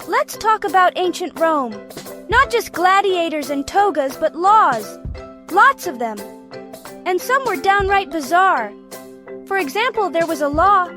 Let's talk about ancient Rome. Not just gladiators and togas, but laws. Lots of them. And some were downright bizarre. For example, there was a law.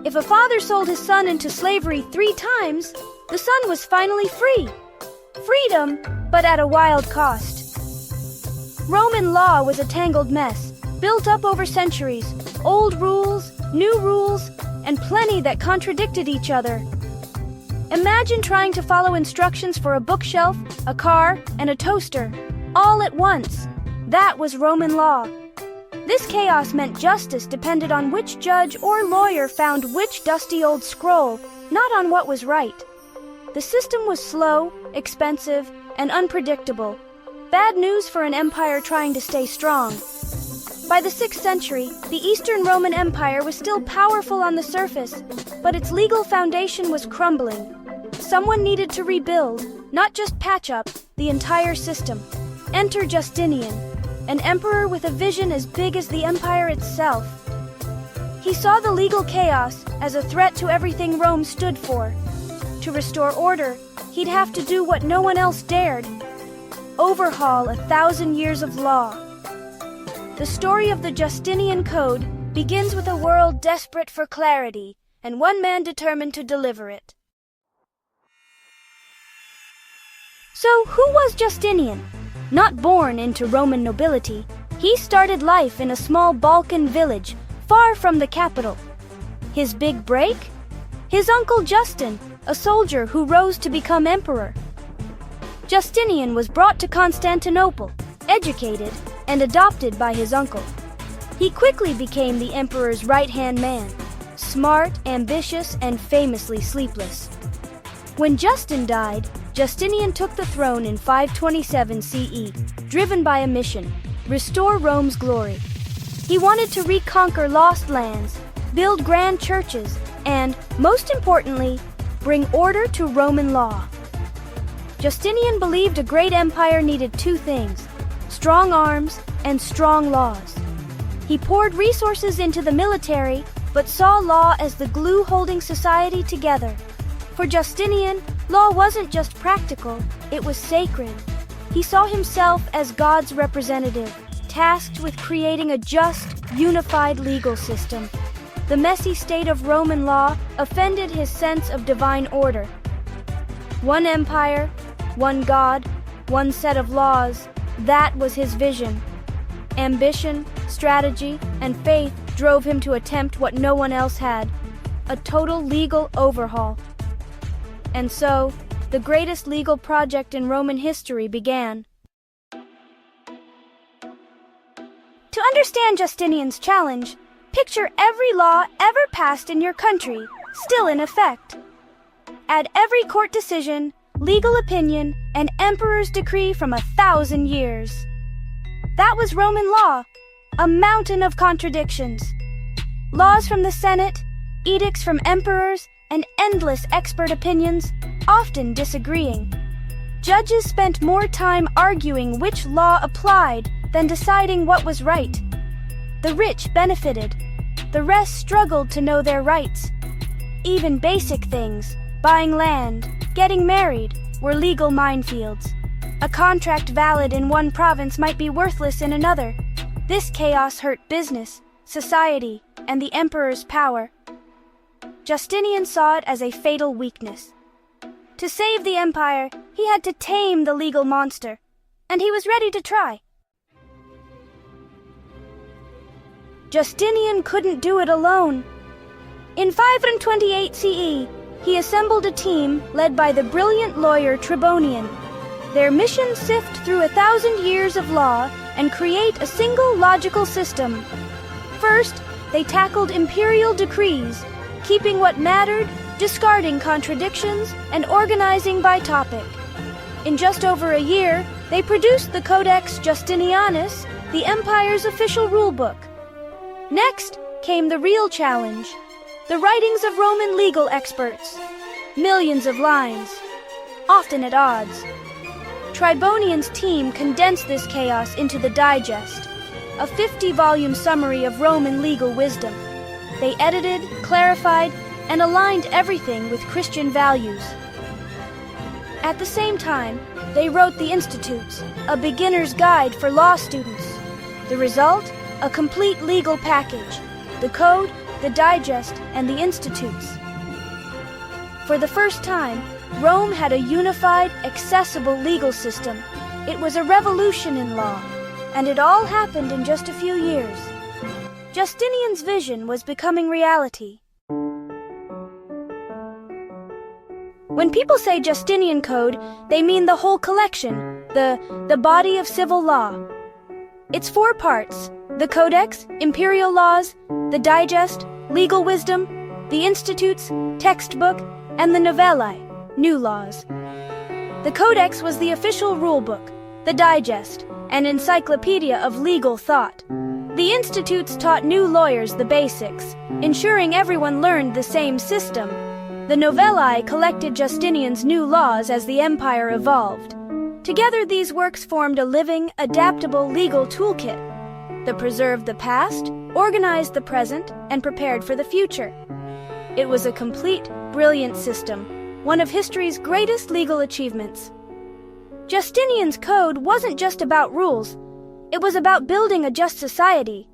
If a father sold his son into slavery 3 times, the son was finally free. Freedom, but at a wild cost. Roman law was a tangled mess, built up over centuries. Old rules, new rules, and plenty that contradicted each other. Imagine trying to follow instructions for a bookshelf, a car, and a toaster, all at once. That was Roman law. This chaos meant justice depended on which judge or lawyer found which dusty old scroll, not on what was right. The system was slow, expensive, and unpredictable. Bad news for an empire trying to stay strong. By the 6th century, the Eastern Roman Empire was still powerful on the surface, but its legal foundation was crumbling. Someone needed to rebuild, not just patch up, the entire system. Enter Justinian, an emperor with a vision as big as the empire itself. He saw the legal chaos as a threat to everything Rome stood for. To restore order, he'd have to do what no one else dared: overhaul 1,000 years of law. The story of the Justinian Code begins with a world desperate for clarity, and one man determined to deliver it. So, who was Justinian? Not born into Roman nobility, he started life in a small Balkan village, far from the capital. His big break? His uncle Justin, a soldier who rose to become emperor. Justinian was brought to Constantinople, educated, and adopted by his uncle. He quickly became the emperor's right-hand man, smart, ambitious, and famously sleepless. When Justin died, Justinian took the throne in 527 CE, driven by a mission: restore Rome's glory. He wanted to reconquer lost lands, build grand churches, and, most importantly, bring order to Roman law. Justinian believed a great empire needed 2 things: strong arms and strong laws. He poured resources into the military, but saw law as the glue holding society together. For Justinian, law wasn't just practical, it was sacred. He saw himself as God's representative, tasked with creating a just, unified legal system. The messy state of Roman law offended his sense of divine order. One empire, one God, one set of laws, that was his vision. Ambition, strategy, and faith drove him to attempt what no one else had: a total legal overhaul. And so, the greatest legal project in Roman history began. To understand Justinian's challenge, picture every law ever passed in your country, still in effect. Add every court decision, legal opinion, and emperor's decree from 1,000 years. That was Roman law, a mountain of contradictions. Laws from the Senate, edicts from emperors, and endless expert opinions, often disagreeing. Judges spent more time arguing which law applied than deciding what was right. The rich benefited. The rest struggled to know their rights. Even basic things, buying land, getting married, were legal minefields. A contract valid in one province might be worthless in another. This chaos hurt business, society, and the emperor's power. Justinian saw it as a fatal weakness. To save the empire, he had to tame the legal monster, and he was ready to try. Justinian couldn't do it alone. In 528 CE, he assembled a team led by the brilliant lawyer Tribonian. Their mission: sift through 1,000 years of law and create a single logical system. First, they tackled imperial decrees, keeping what mattered, discarding contradictions, and organizing by topic. In just over a year, they produced the Codex Justinianus, the empire's official rulebook. Next came the real challenge: the writings of Roman legal experts. Millions of lines, often at odds. Tribonian's team condensed this chaos into the Digest, a 50-volume summary of Roman legal wisdom. They edited, clarified, and aligned everything with Christian values. At the same time, they wrote the Institutes, a beginner's guide for law students. The result? A complete legal package: the Code, the Digest, and the Institutes. For the first time, Rome had a unified, accessible legal system. It was a revolution in law, and it all happened in just a few years. Justinian's vision was becoming reality. When people say Justinian Code, they mean the whole collection, the body of civil law. It's 4 parts: the Codex, imperial laws; the Digest, legal wisdom; the Institutes, textbook; and the Novellae, new laws. The Codex was the official rule book, the Digest, an encyclopedia of legal thought. The Institutes taught new lawyers the basics, ensuring everyone learned the same system. The Novellae collected Justinian's new laws as the empire evolved. Together, these works formed a living, adaptable legal toolkit that preserved the past, organized the present, and prepared for the future. It was a complete, brilliant system, one of history's greatest legal achievements. Justinian's Code wasn't just about rules. It was about building a just society,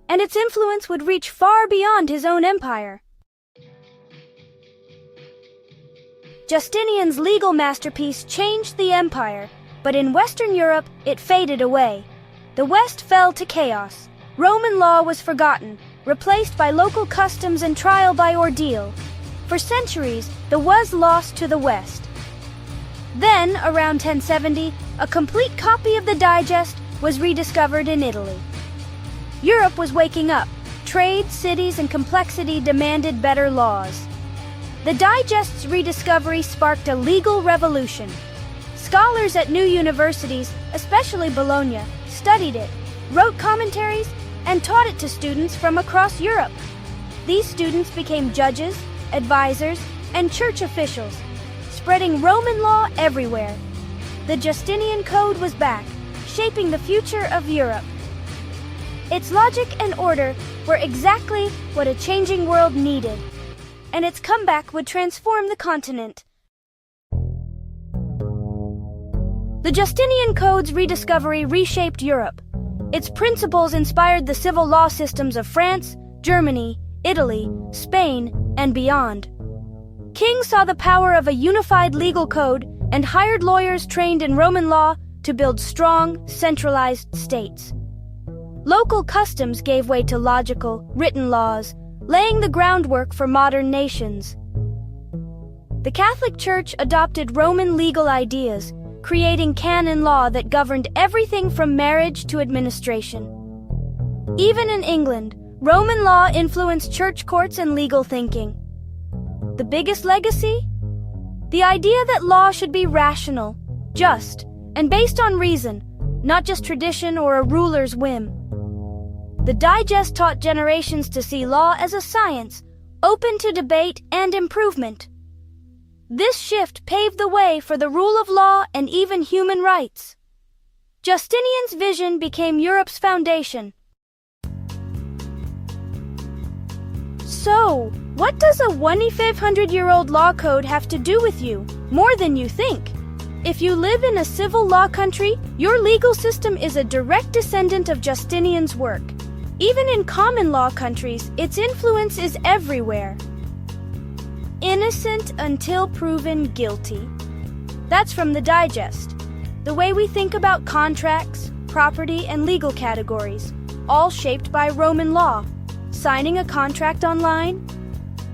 and its influence would reach far beyond his own empire. Justinian's legal masterpiece changed the empire, but in Western Europe, it faded away. The West fell to chaos. Roman law was forgotten, replaced by local customs and trial by ordeal. For centuries, the was lost to the West. Then, around 1070, a complete copy of the Digest was rediscovered in Italy. Europe was waking up. Trade, cities, and complexity demanded better laws. The Digest's rediscovery sparked a legal revolution. Scholars at new universities, especially Bologna, studied it, wrote commentaries, and taught it to students from across Europe. These students became judges, advisors, and church officials, spreading Roman law everywhere. The Justinian Code was back, shaping the future of Europe. Its logic and order were exactly what a changing world needed, and its comeback would transform the continent. The Justinian Code's rediscovery reshaped Europe. Its principles inspired the civil law systems of France, Germany, Italy, Spain, and beyond. Kings saw the power of a unified legal code and hired lawyers trained in Roman law to build strong, centralized states. Local customs gave way to logical, written laws, laying the groundwork for modern nations. The Catholic Church adopted Roman legal ideas, creating canon law that governed everything from marriage to administration. Even in England, Roman law influenced church courts and legal thinking. The biggest legacy? The idea that law should be rational, just, and based on reason, not just tradition or a ruler's whim. The Digest taught generations to see law as a science, open to debate and improvement. This shift paved the way for the rule of law and even human rights. Justinian's vision became Europe's foundation. So, what does a 2,500-year-old law code have to do with you? More than you think. If you live in a civil law country, your legal system is a direct descendant of Justinian's work. Even in common law countries, its influence is everywhere. Innocent until proven guilty. That's from the Digest. The way we think about contracts, property, and legal categories, all shaped by Roman law. Signing a contract online?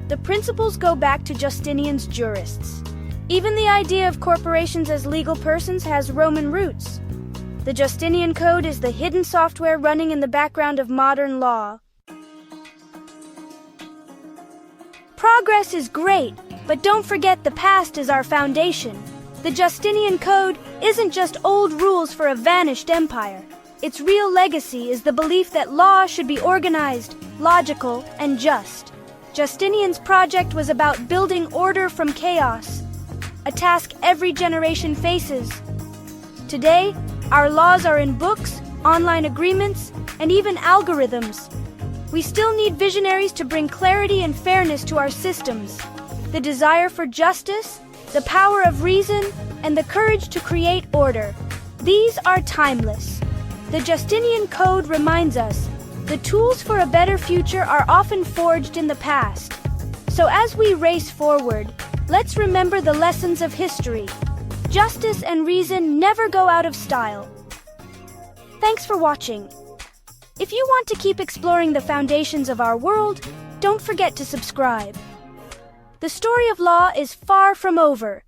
The principles go back to Justinian's jurists. Even the idea of corporations as legal persons has Roman roots. The Justinian Code is the hidden software running in the background of modern law. Progress is great, but don't forget the past is our foundation. The Justinian Code isn't just old rules for a vanished empire. Its real legacy is the belief that law should be organized, logical, and just. Justinian's project was about building order from chaos, a task every generation faces. Today, our laws are in books, online agreements, and even algorithms. We still need visionaries to bring clarity and fairness to our systems. The desire for justice, the power of reason, and the courage to create order. These are timeless. The Justinian Code reminds us the tools for a better future are often forged in the past. So as we race forward, let's remember the lessons of history. Justice and reason never go out of style. Thanks for watching. If you want to keep exploring the foundations of our world, don't forget to subscribe. The story of law is far from over.